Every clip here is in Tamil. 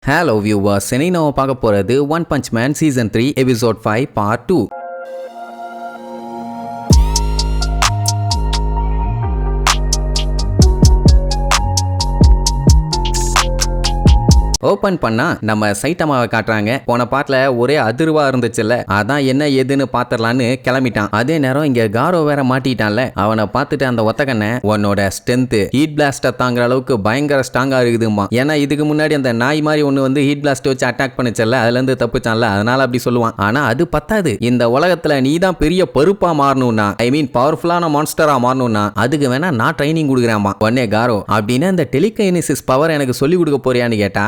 Hello viewers, இன்னைக்கு நம்ம பார்க்க போறது One Punch Man Season 3 Episode 5 Part 2. Open பண்ணா நம்ம சைட்டமாவை காட்டுறாங்க. போன பாட்டுல ஒரே அதிர்வா இருந்துச்சுல்ல, அதான் என்ன ஏதுன்னு பாத்திரலான்னு கிளம்பிட்டான். அதே நேரம் இங்க காரோ வேற மாட்டிட்டான்ல. அவனை பார்த்துட்டு அந்த ஒத்தக்கண்ண உன்னோட ஸ்ட்ரென்த் ஹீட் பிளாஸ்ட தாங்குற அளவுக்கு பயங்கர ஸ்ட்ராங்கா இருக்குதுமா. ஏன்னா இதுக்கு முன்னாடி அந்த நாய் மாதிரி ஒண்ணு வந்து ஹீட் பிளாஸ்ட் வச்சு அட்டாக் பண்ணுச்சல்ல, அதுல இருந்து தப்பிச்சான்ல, அதனால அப்படி சொல்லுவான். ஆனா அது பத்தாது. இந்த உலகத்துல நீ தான் பெரிய பருப்பா மாறணும்னா, ஐ மீன் பவர்ஃபுல்லான மான்ஸ்டரா மாறணும்னா அதுக்கு வேணா நான் ட்ரைனிங் கொடுக்குறேன்மா. உடனே காரோ அப்படின்னு இந்த டெலிகைனசிஸ் பவர் எனக்கு சொல்லி கொடுக்க போறியான்னு கேட்டா,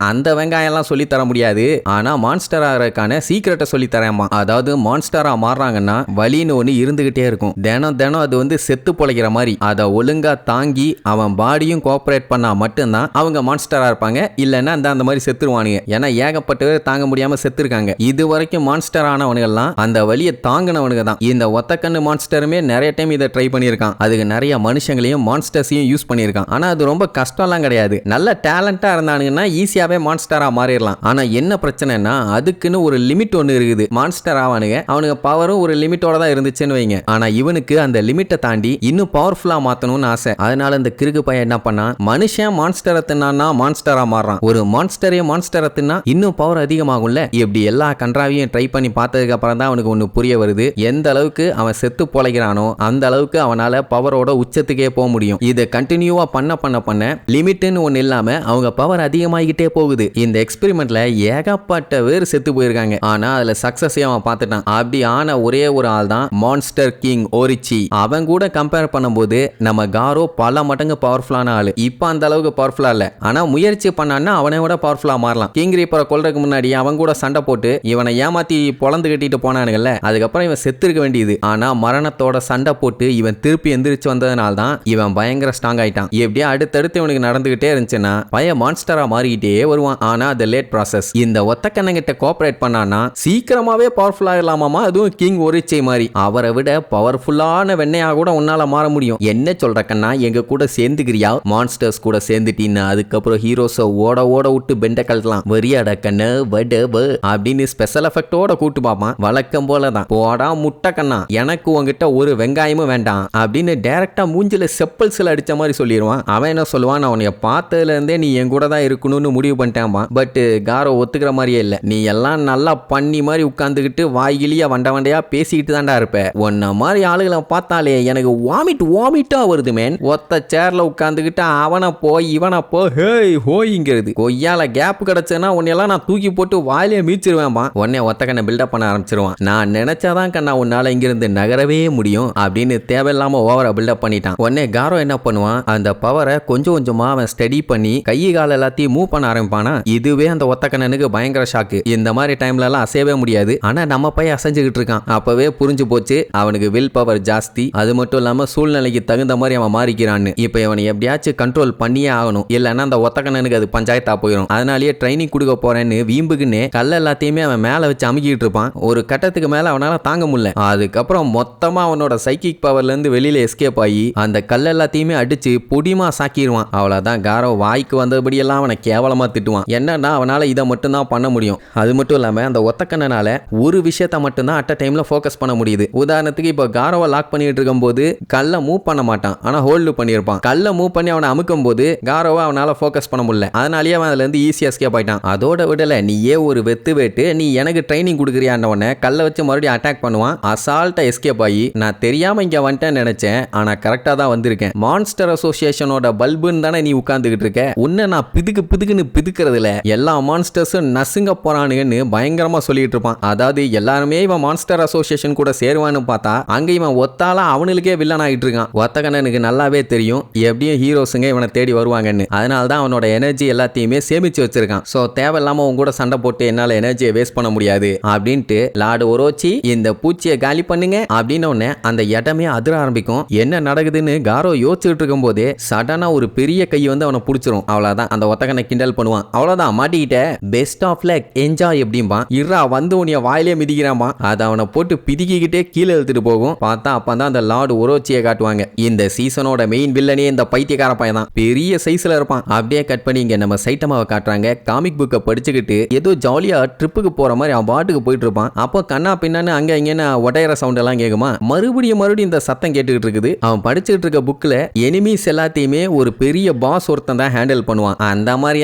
அந்த வெங்காயம்லாம் சொல்லி தர முடியாது, ஆனா மான்ஸ்டர் ஆகிறதுக்கான சீக்கிரட்டை சொல்லி தரேம்மா. அதாவது மான்ஸ்டரா மாறுறாங்கன்னா வலின்னு ஒன்று இருந்துகிட்டே இருக்கும். தினம் தினம் அது வந்து செத்து பொழைக்கிற மாதிரி. அதை ஒழுங்கா தாங்கி அவன் பாடியும் கோஆபரேட் பண்ணா மட்டும்தான் அவங்க மான்ஸ்டரா இருப்பாங்க. இல்லைன்னா அந்த மாதிரி செத்துருவானுங்க. ஏன்னா ஏகப்பட்டவர் தாங்க முடியாம செத்துருக்காங்க. இது வரைக்கும் மான்ஸ்டர் ஆனவனுங்கெல்லாம் அந்த வலியை தாங்கினவனுங்க தான். இந்த ஒத்தக்கண்ணு மான்ஸ்டருமே நிறைய டைம் இதை ட்ரை பண்ணியிருக்கான். அதுக்கு நிறைய மனுஷங்களையும் மான்ஸ்டர்ஸையும் யூஸ் பண்ணியிருக்கான். ஆனா அது ரொம்ப கஷ்டம்லாம் கிடையாது. நல்ல டேலண்டா இருந்தானுங்கன்னா ஈஸியாவே மான்ஸ்டரா மாறிடலாம். ஆனா என்ன பிரச்சனைனா அதுக்குன்னு ஒரு லிமிட் ஒன்று இருக்குது. மான்ஸ்டர் ஆவானுங்க, அவனுக்கு பவரும் ஒரு லிமிட்டோட தான் இருந்துச்சுன்னு வைங்க. ஆனா இவனுக்கு அந்த லிமிட்டை தாண்டி இன்னும் பவர்ஃபுல்லா மாத்தணும்னு ஆசை. அதனால இந்த கிறுக்கு பையன் என்ன பண்ணா, மனுஷன் மான்ஸ்டரை தின்னா மான்ஸ்டரா மாறான். ஒரு மான்ஸ்டரை தின்னா இன்னும் பவர் அதிகமாகும்ல. இப்படி எல்லா கன்றாவையும் ட்ரை பண்ணி பார்த்ததுக்கு அப்புறம் தான் அவனுக்கு ஒன்று புரிய வருது. எந்த அளவுக்கு அவன் செத்து பொழைக்கிறானோ அந்த அளவுக்கு அவனால பவரோட உச்சத்துக்கே போக முடியும். இதை கண்டினியூவா பண்ண லிமிட்னு ஒன்று இல்லாம அவங்க பவர் அதிகமாகிட்டே போகுது. இந்த எக்ஸ்பெரிமெண்ட்ல ஏகப்பட்ட பேர் செத்து போயிருக்காங்க. ஆனா அதுல சக்சஸ் அவன் பார்த்துட்டான். அப்படி ஆன ஒரே ஒரு ஆள் தான் மான்ஸ்டர் கிங் ஓரிச்சி. அவன் கூட கம்பேர் பண்ணும்போது நம்ம காரோ பல மடங்கு பவர்ஃபுல்லான ஆளு. இப்ப அந்த அளவுக்கு பவர்ஃபுல்லா இல்ல, ஆனா முயற்சி பண்ணான்னா அவனை விட பவர்ஃபுல்லா மாறலாம். கிங் ரீப்பரை கொல்றதுக்கு முன்னாடி அவன் கூட சண்டை போட்டு இவனை ஏமாத்தி பொழந்து கட்டிட்டு போனானுங்கல்ல, அதுக்கப்புறம் இவன் செத்துருக்க வேண்டியது. ஆனா மரணத்தோட சண்டை போட்டு இவன் திருப்பி எந்திரிச்சு வந்ததுனால தான் இவன் பயங்கர ஸ்ட்ராங் ஆயிட்டான். எப்படியா அடுத்தடுத்து இவனுக்கு நடந்துகிட்டே இருந்துச்சுன்னா பையன் மான்ஸ்டரா மாறிக்கிட்டே வருவான். ஆனா அது லேட் ப்ராசஸ். இந்த ஒத்தக்கண்ணங்கிட்ட கோஆபரேட் பண்ணானா சீக்கிரமாவே பவர்ஃபுல்லா இல்லாமாமா. அதுவும் கிங் ஒரிச்சை மாதிரி. அவரை விட பவர்ஃபுல்லான வெண்ணையா கூட உன்னால மாற முடியும். என்ன சொல்ற கண்ணா, எங்க கூட சேர்ந்துக்கிறியா? மான்ஸ்டர்ஸ் கூட சேர்ந்துட்டீன்னா அதுக்கப்புறம் ஹீரோஸை ஓட விட்டு பெண்ட கழட்டலாம். வரியாட கண்ணு வடவு அப்படின்னு ஸ்பெஷல் எஃபெக்டோட கூட்டு பாப்பான். வழக்கம் போலதான். போடா முட்டை கண்ணா, எனக்கு உங்ககிட்ட ஒரு வெங்காயமும் வேண்டாம் அப்படின்னு டைரக்டா மூஞ்சில செப்பல்ஸ்ல அடிச்ச மாதிரி சொல்லிடுவான். அவன் என்ன சொல்லுவான், நான் உன்னைய பார்த்ததுல இருந்தே நீ என் கூட தான் இருக்கணும்னு முடிவு பண்ணிட்டேன். பட் காரோ ஒத்துக்கிற மாதிரியே இல்ல. நீ எல்லாம் நல்லா பண்ணி மாதிரி உட்கார்ந்துக்கிட்டு வாய்கிலியா வண்டையா பேசிக்கிட்டு தான்டா இருப்ப. உன்ன மாதிரி ஆளுகளை பார்த்தாலே எனக்கு வாமிட்டா வருது மேன். ஒத்த சேர்ல உட்கார்ந்துக்கிட்டு அவனை போய் இவனை போ ஹேய் ஹோய்ங்கிறது. கொய்யால கேப் கிடைச்சதுன்னா உன்னையெல்லாம் நான் தூக்கி போட்டு வாயிலே மீச்சிருவேன்பா. உடனே ஒத்தக்கண்ணை பில்டப் பண்ண ஆரம்பிச்சிருவான். நான் நினைச்சாதான் கண்ணா உன்னால இங்கிருந்து நகரவே முடியும் அப்படின்னு தேவையில்லாம ஓவரா பில்டப் பண்ணிட்டான். உடனே காரோ என்ன பண்ணுவான், அந்த பவரை கொஞ்சம் கொஞ்சமா அவன் ஸ்டடி பண்ணி கை கால எல்லாத்தையும் மூவ் பண்ண ஆரம்பிப்பானா. இதுவே அந்த ஒத்தக்கண்ணனுக்கு பயங்கர ஷாக்கு. இந்த மாதிரி டைம்ல எல்லாம் அசையவே முடியாது. ஆனா நம்ம பையன் அசைஞ்சுக்கிட்டு இருக்கான். அப்பவே புரிஞ்சு போச்சு அவனுக்கு வில் பவர் ஜாஸ்தி. அது மட்டும் இல்லாம சூழ்நிலைக்கு தகுந்த மாதிரி அவன் மாறிக்கிறான்னு. இப்ப இவனை எப்படியாச்சும் கண்ட்ரோல் பண்ணியே ஆகணும். இல்லைன்னா அந்த ஒத்தக்கண்ணனுக்கு அது பஞ்சாயத்தா போயிடும். அதனாலேயே ட்ரைனிங் கொடுக்க போறேன்னு வீம்புக்குன்னு கல்ல எல்லாத்தையுமே அவன் மேல வச்சு அமுக்கிட்டு இருப்பான். ஒரு கட்டத்துக்கு மேல அவனால தாங்க முடியல. அதுக்கப்புறம் மொத்தமா அவனோட சைக்கிக் பவர்ல இருந்து வெளியில எஸ்கேப் ஆகி அந்த கல்ல எல்லாத்தையுமே அடிச்சு பொடிமா சாக்கிடுவான். அவ்வளவுதான். காரோ வாய்க்கு வந்தபடி எல்லாம் அவனை கேவலமா திட்டுவான். என்னன்னா அவனால இதை மட்டும் தான் பண்ண முடியும். அது மட்டும் இல்லாம அந்த ஒத்தக்கண்ணனால ஒரு விஷயத்தை மட்டும் தான் அட் அ டைம்ல ஃபோக்கஸ் பண்ண முடியுது. உதாரணத்துக்கு இப்போ காரோவை லாக் பண்ணிட்டு இருக்கும்போது கல்ல மூவ் பண்ண மாட்டான், ஆனா ஹோல்டு பண்ணியிருப்பான். கல்ல மூவ் பண்ணி அவனை அமுக்கும் போது காரோவை அவனால ஃபோக்கஸ் பண்ண முடியல. அதனாலேயே அவன் அதுல இருந்து ஈஸியா எஸ்கேப் ஆயிட்டான். அதோட விடல நீயே ஒரு வெட்டு நீ எனக்கு ட்ரைனிங் கொடுக்குறியான்னு கல்ல வச்சு மறுபடியும் அட்டாக் பண்ணுவான். அசால்ட்டா எஸ்கேப் ஆகி நான் தெரியாம இங்க வந்துட்டேன்னு நினைச்சேன், ஆனா கரெக்டா தான் வந்திருக்கேன். மான்ஸ்டர் அசோசியேஷனோட பல்புன்னு தானே நீ உட்கார்ந்துகிட்டு இருக்க. உன்னை நான் பிதுக்குன்னு பிதுக்கிறதுல எல்லா மான்ஸ்டர்ஸும் நசுங்க போறானுன்னு பயங்கரமா சொல்லிட்டு இருப்பான். அதாவது எல்லாருமே இவன் மான்ஸ்டர் அசோசியேஷன் கூட சேருவான்னு பார்த்தா அங்க இவன் ஒத்தாலா அவனுக்கே வில்லன் ஆகிட்டு இருக்கான். ஒத்தக்கண்ணனுக்கு நல்லாவே தெரியும் எப்படியும் ஹீரோஸுங்க இவனை தேடி வருவாங்கன்னு. அதனால தான் அவனோட எனர்ஜி எல்லாத்தையுமே சேமிச்சு வச்சிருக்கான். சோ தேவையில்லாம உன் கூட சண்டை போட்டு என்னால எனர்ஜியை வேஸ்ட் பண்ண முடியாது அப்படின்ட்டு லார்டு ஒரோச்சி இந்த பூச்சியை காலி பண்ணுங்க அப்படின்னு உடனே அந்த இடமே அதிர ஆரம்பிக்கும். என்ன நடக்குதுன்னு காரோ யோசிச்சுட்டு இருக்கும் போதே சடனா ஒரு பெரிய கை வந்து அவனை பிடிச்சிரும். அவ்வளவுதான். அந்த ஒத்தக்கண்ணை ஒத்தக்கனை கிண்டல் பண்ணுவான். அவ்வளவுதான் மாட்டிக்கிட்ட, பெஸ்ட் ஆஃப் லக், என்ஜாய் எப்படிம்பா. இருறா வந்து உன்னைய வாயிலே மிதிக்கிறாமா. அதை அவனை போட்டு பிதிக்கிக்கிட்டே கீழே இழுத்துட்டு போகும். பார்த்தா அப்பதான் அந்த லார்டு ஒரோச்சியை காட்டுவாங்க. இந்த சீசனோட மெயின் வில்லனே இந்த பைத்தியக்கார பையன் தான். பெரிய சைஸ்ல இருப்பான். அப்படியே கட் பண்ணி இங்க நம்ம சைட்டமாவை காட்டுறாங்க. காமிக் புக்கை படிச்சுக்கிட்டு ஏதோ ஜாலியா ட்ரிப்புக்கு போற மாதிரி அவன் பாட்டுக்கு போயிட்டு இருப்பான். அப்போ கண்ணா பின்னான்னு அங்க இங்கன்னு ஒடையிற சவுண்ட் எல்லாம் கேக்குமா. மறுபடியும் இந்த சத்தம் கேட்டுக்கிட்டு இருக்குது. அவன் படிச்சுட்டு இருக்க புக்ல எனிமீஸ் எல்லாத்தையுமே ஒரு பெரிய பாஸ் ஒருத்தன் தான் ஹேண்டில் பண்ணுவான். அந்த மாதிரி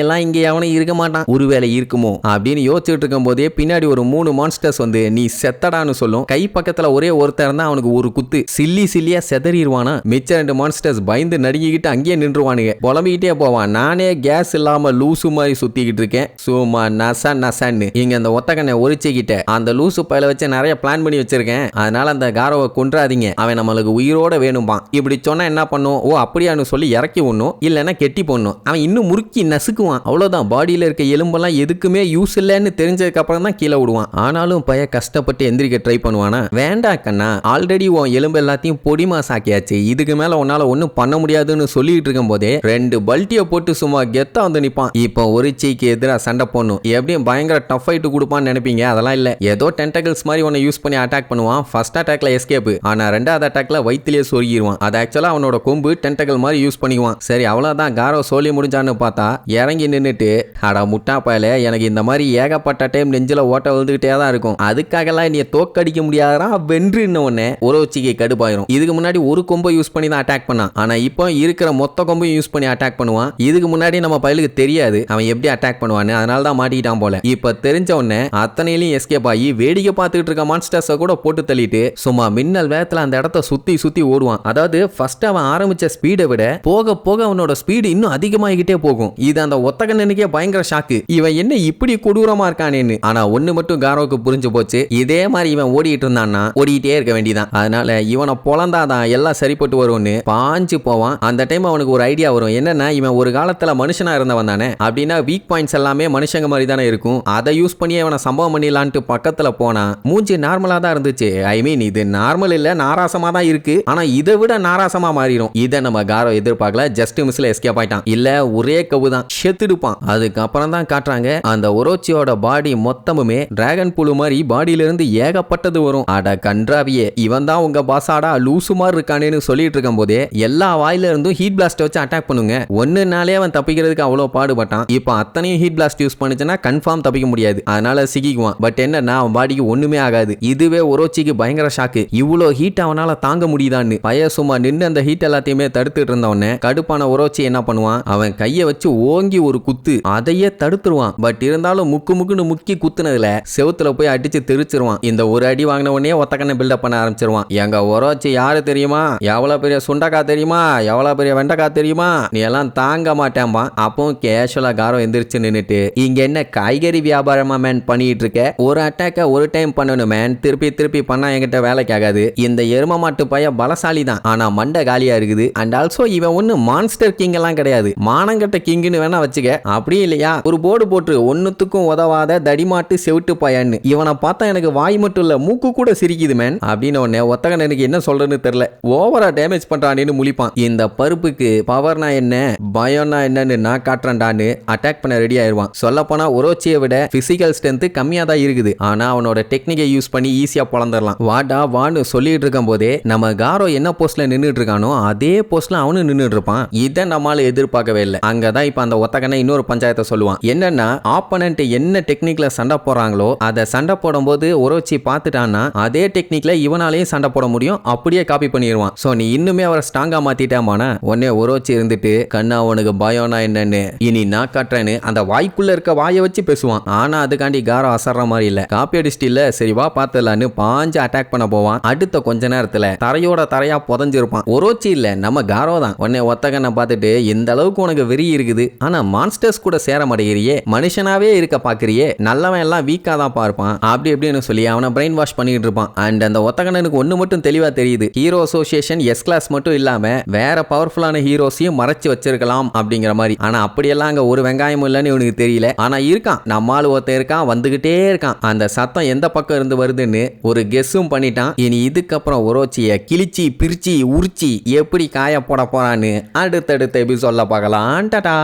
எல்லாம் இங்க அவனும் இருக்க மாட்டான். ஒருவேளை இருக்குமோ அப்படின்னு யோசிச்சுட்டு இருக்கும் போதே பின்னாடி ஒரு 3 மான்ஸ்டர்ஸ் வந்து நீ செத்தடான்னு சொல்லும். கை பக்கத்துல ஒரே ஒருத்தர் தான் அவனுக்கு ஒரு குத்து சில்லியா செதறிடுவானா. மிச்ச 2 மான்ஸ்டர்ஸ் பயந்து நடுங்கிக்கிட்டு அங்கேயே நின்றுவானுங்க. புலம்பிக்கிட்டே போவான். நானே கேஸ் இல்லாம லூசு மாதிரி சுத்திக்கிட்டு இருக்கேன் சும்மா நசான்னு. இங்க அந்த ஒத்தக்கண்ணை ஒரிச்சிக்கிட்ட அந்த லூசு பயில வச்சு நிறைய பிளான் பண்ணி வச்சிருக்கேன். அதனால அந்த காரோவை கொன்றாதீங்க, அவன் நம்மளுக்கு உயிரோட வேணும்பான். இப்படி சொன்னா என்ன பண்ணும், ஓ அப்படியான்னு சொல்லி இறக்கி ஒண்ணும் இல்லைன்னா கெட்டி போடணும். அவன் இன்னும் முறுக்கி நசுக்குவான். அவ்வளவுதான், பாடியில இருக்க எலும்பெல்லாம் எதுக்குமே யூஸ் இல்லைன்னு தெரிஞ்சதுக்கு அப்புறம் தான் கீழே விடுவான். ஆனாலும் பைய கஷ்டப்பட்டு எந்திரிக்க ட்ரை பண்ணுவானா. வேண்டா கண்ணா, ஆல்ரெடி உன் எலும்பு எல்லாத்தையும் பொடிமா சாக்கியாச்சு, இதுக்கு மேல உன்னால ஒன்னும் பண்ண முடியாதுன்னு சொல்லிட்டு இருக்கும் போதே 2 பல்ட்டிய போட்டு சும்மா கெத்தா வந்து நிப்பான். இப்போ ஒரு சீக்கு எதிராக சண்டை போடணும், எப்படியும் பயங்கர டஃப் ஃபைட் கொடுப்பான்னு நினைப்பீங்க. அதெல்லாம் இல்ல, ஏதோ டென்டகிள்ஸ் மாதிரி உன்னை யூஸ் பண்ணி அட்டாக் பண்ணுவான். ஃபர்ஸ்ட் அட்டாக்ல எஸ்கேப், ஆனா ரெண்டாவது அட்டாக்ல வயித்திலேயே சொருகிடுவான். அது ஆக்சுவலா அவனோட கொம்பு டென்டகல் மாதிரி யூஸ் பண்ணிக்குவான். சரி அவ்வளவுதான், காரோ சோலி முடிஞ்சான்னு பார்த்தா இறங்கி நின்னுட்டு, அட முட்டா பயல, எனக்கு இந்த மாதிரி ஏகப்பட்ட டைம் நெஞ்சில ஓட்ட விழுந்துகிட்டே தான் இருக்கும், அதுக்காகலாம் நீ தோக்கடிக்க முடியாதா வென்றுன்னு உடனே ஒரோச்சிக்கு கடுப்பாயிரும். இதுக்கு முன்னாடி ஒரு கொம்பை யூஸ் பண்ணி தான் அட்டாக் பண்ணான். ஆனா இப்போ இருக்கிற மொத்த கொம்பையும் யூஸ் பண்ணி அட்டாக் பண்ணுவான். இதுக்கு முன்னாடி நம்ம பயலுக்கு தெரியாது அவன் எப்படி அட்டாக் பண்ணுவான்னு, அதனால தான் மாட்டிக்கிட்டான் போல. இப்ப தெரிஞ்ச உடனே அத்தனையிலையும் எஸ்கேப் ஆகி வேடிக்கை பார்த்துட்டு இருக்க மான்ஸ்டர்ஸை கூட போட்டு தள்ளிட்டு சும்மா மின்னல் வேகத்துல அந்த இடத்த சுத்தி ஓடுவான். அதாவது ஃபர்ஸ்ட் அவன் ஆரம்பிச்ச ஸ்பீடை விட போக போக அவனோட ஸ்பீடு இன்னும் அதிகமாகிட்டே போகும். இது அந்த ஒத்தகண்ணனுக்கே பயங்கர ஷாக்கு, இவன் என்ன இப்படி கொடூரமா இருக்கானேன்னு. ஆனா ஒண்ணு மட்டும் காரோவுக்கு புரிஞ்சு போச்சு, இதே மாதிரி இவன் ஓடிட்டு இருந்தான்னா ஓடிட்டே இருக்க வேண்டியதான். அதனால இவனை பொழந்தாதான் எல்லாம் சரிப்பட்டு வரும்னு பாஞ்சு போவான். அந்த டைம் அவனுக்கு ஒரு ஐடியா வரும், என்னன்னா இவன் ஒரு காலத்துல மனுஷனா இருந்தவன் தானே, அப்படின்னா வீக் பாயிண்ட்ஸ் எல்லாமே மனுஷங்க மாதிரி தானே இருக்கும், அதை யூஸ் பண்ணி இவனை சம்பவம் பண்ணிடலான்ட்டு பக்கத்துல போனா மூஞ்சி நார்மலா தான் இருந்துச்சு. ஐ மீன் இது நார்மல் இல்ல, நாராசமா தான் இருக்கு. ஆனா இதை விட நாராசமா மாறிடும். இதை நம்ம காரோ எதிர்பார்க்கல, ஜஸ்ட் மிஸ்ல எஸ்கேப் ஆயிட்டான். இல்ல ஒரே கவு தான் செத்துடுப்பான். அதுக்கப்புறம் தான் காட்டுறாங்க அந்த ஒரோச்சியோட பாடி மொத்தமுமே டிராகன் புழு மாதிரி பாடியில இருந்து ஏகப்பட்டது வரும். அட கன்றாவியே, இவன் தான் உங்க பாசாடா லூசு மாதிரி இருக்கானேன்னு சொல்லிட்டு இருக்கும் போதே எல்லா வாயில இருந்தும் ஹீட் பிளாஸ்ட் வச்சு அட்டாக் பண்ணுங்க. ஒன்னுனாலே அவன் தப்பிக்கிறதுக்கு அவ்வளவு பாடுபட்டான். இப்போ அத்தனையும் ஹீட் பிளாஸ்ட் யூஸ் பண்ணுச்சுன்னா கன்ஃபார்ம் தப்பிக்க முடியாது. அதனால சிக்கிக்குவான். பட் என்னன்னா அவன் பாடிக்கு ஒண்ணுமே ஆகாது. இதுவே ஒரோச்சிக்கு பயங்கர ஷாக்கு, இவ்வளோ ஹீட் அவனால தாங்க முடியுதான்னு. பைய சும்மா நின்று அந்த ஹீட் எல்லாத்தையுமே தடுத்துட்டு இருந்தவனே கடுப்பான ஒரோச்சி என்ன பண்ணுவான், அவன் கையை வச்சு ஓங்கி ஒரு குத்து, அதையே தடுத்துருவான். பட் இருந்தாலும் முக்குன்னு முக்கி குத்துனதுல செவுத்துல போய் அடிச்சு தெரிச்சிருவான். இந்த ஒரு அடி வாங்கின உடனே ஒத்தக்கண்ணை பில்டப் பண்ண ஆரம்பிச்சிருவான். எங்க ஒரோச்சி யாரு தெரியுமா, எவ்வளவு பெரிய சுண்டக்கா தெரியுமா, எவ்வளவு பெரிய வெண்டக்கா தெரியுமா, நீ எல்லாம் தாங்க மாட்டேன்பா. அப்பவும் கேஷுவலா காரோ எந்திரிச்சு நின்னுட்டு, இங்க என்ன காய்கறி வியாபாரமா மேன் பண்ணிட்டு இருக்க, ஒரு அட்டாக்க ஒரு டைம் பண்ணணும் மேன், திருப்பி பண்ணா என்கிட்ட வேலைக்கு ஆகாது. இந்த எரும மாட்டு பைய பலசாலி தான், ஆனா மண்டை காலியா இருக்குது. அண்ட் ஆல்சோ இவன் ஒண்ணு மான்ஸ்டர் கிங் எல்லாம் கிடையாது, மானங்கட்ட கிங்னு வேணா வச்சுக்க. அப்படி இல்லையா ஒரு போர்டு போட்டு ஒன்னுத்துக்கும் உதவாத தடிமாட்டு செவிட்டு பையன்னு. இவனை பார்த்தா எனக்கு வாய் மட்டும் இல்ல மூக்கு கூட சிரிக்குது மேன் அப்படின்னு உடனே ஒத்தகண்ணனுக்கு என்ன சொல்றதுன்னு தெரியல, ஓவரா டேமேஜ் பண்றான்னு முழிப்பான். இந்த பருப்புக்கு பவர்னா என்ன பயம்னா என்னன்னு நான் காட்டுறேன்டான்னு அட்டாக் பண்ண ரெடி ஆயிருவான். சொல்ல போனா ஒரோச்சியை விட பிசிக்கல் ஸ்ட்ரென்த் கம்மியா தான் இருக்குது, ஆனா அவனோட டெக்னிக்கை யூஸ் பண்ணி ஈஸியா பொளந்துடலாம். வாடா வான்னு சொல்லிட்டு இருக்கும் போதே நம்ம காரோ என்ன போஸ்ட்ல நின்னுட்டு இருக்கானோ அதே போஸ்ட்ல அவனு நின்னுட்டு இருப்பான். இதை நம்மால எதிர்பார்க்கவே இல்லை. அங்கதான் இப்ப அந்த ஒத்தகண்ணை இன்னொரு பஞ்சாயத்தை சொல்லுவான். என்னன்னா ஆப்பனன்ட் என்ன டெக்னிக்ல சண்டை போறாங்களோ அதை சண்டை போடும்போது ஒரோச்சி பார்த்துட்டான்னா அதே டெக்னிக்ல இவனாலேயும் சண்டை போட முடியும், அப்படியே காப்பி பண்ணிடுவான். சோ நீ இன்னுமே அவரை ஸ்ட்ராங்கா மாத்திட்டாமான உடனே ஒரோச்சி இருந்துட்டு, கண்ணா உனக்கு பயம்னா என்னன்னு இனி நான் காட்டுறேன்னு அந்த வாய்க்குள்ள இருக்க வாயை வச்சு பேசுவான். ஆனா அதுக்காண்டி காரோ அசர்ற மாதிரி இல்ல, காப்பி அடிச்சிட்டு இல்ல சரி வா பாத்துலான்னு பாஞ்சு அட்டாக் பண்ண போவான். அடுத்த கொஞ்ச நேரத்துல தரையோட தரையா புதஞ்சிருப்பான். ஒரோச்சி இல்ல நம்ம காரோ தான். உடனே ஒத்தகண்ணை பார்த்துட்டு, இந்த அளவுக்கு உனக்கு வெறி இருக்குது, ஆனா மான்ஸ்டர்ஸ் கூட சேர மாட்டேங்கிறியே, மனுஷனாவே இருக்க பாக்குறியே, நல்லவன் எல்லாம் வீக்கா தான் பார்ப்பான் அப்படி எப்படின்னு சொல்லி அவனை பிரெயின் வாஷ் பண்ணிட்டு இருப்பான். அண்ட் அந்த ஒத்தகண்ணனுக்கு ஒண்ணு மட்டும் தெளிவா தெரியுது, ஹீரோ அசோசியேஷன் எஸ் கிளாஸ் மட்டும் இல்லாம வேற பவர்ஃபுல்லான ஹீரோஸையும் மறைச்சு வச்சிருக்கலாம் அப்படிங்கிற மாதிரி. ஆனா அப்படியெல்லாம் அங்க ஒரு வெங்காயம் இல்லைன்னு இவனுக்கு தெரியல. ஆனா இருக்கான், நம்மால் ஒருத்தன் இருக்கான், வந்துகிட்டே இருக்கான். அந்த சத்தம் எந்த பக்கம் இருந்து வருதுன்னு ஒரு கெஸ்ஸும் பண்ணிட்டான். இனி இதுக்கப்புறம் ஒரோச்சிய கிழிச்சி பிரிச்சி உரிச்சி எப்படி காய போட போறான்னு அடுத்தடுத்த எபிசோட்ல பார்க்கலாம். டாடா.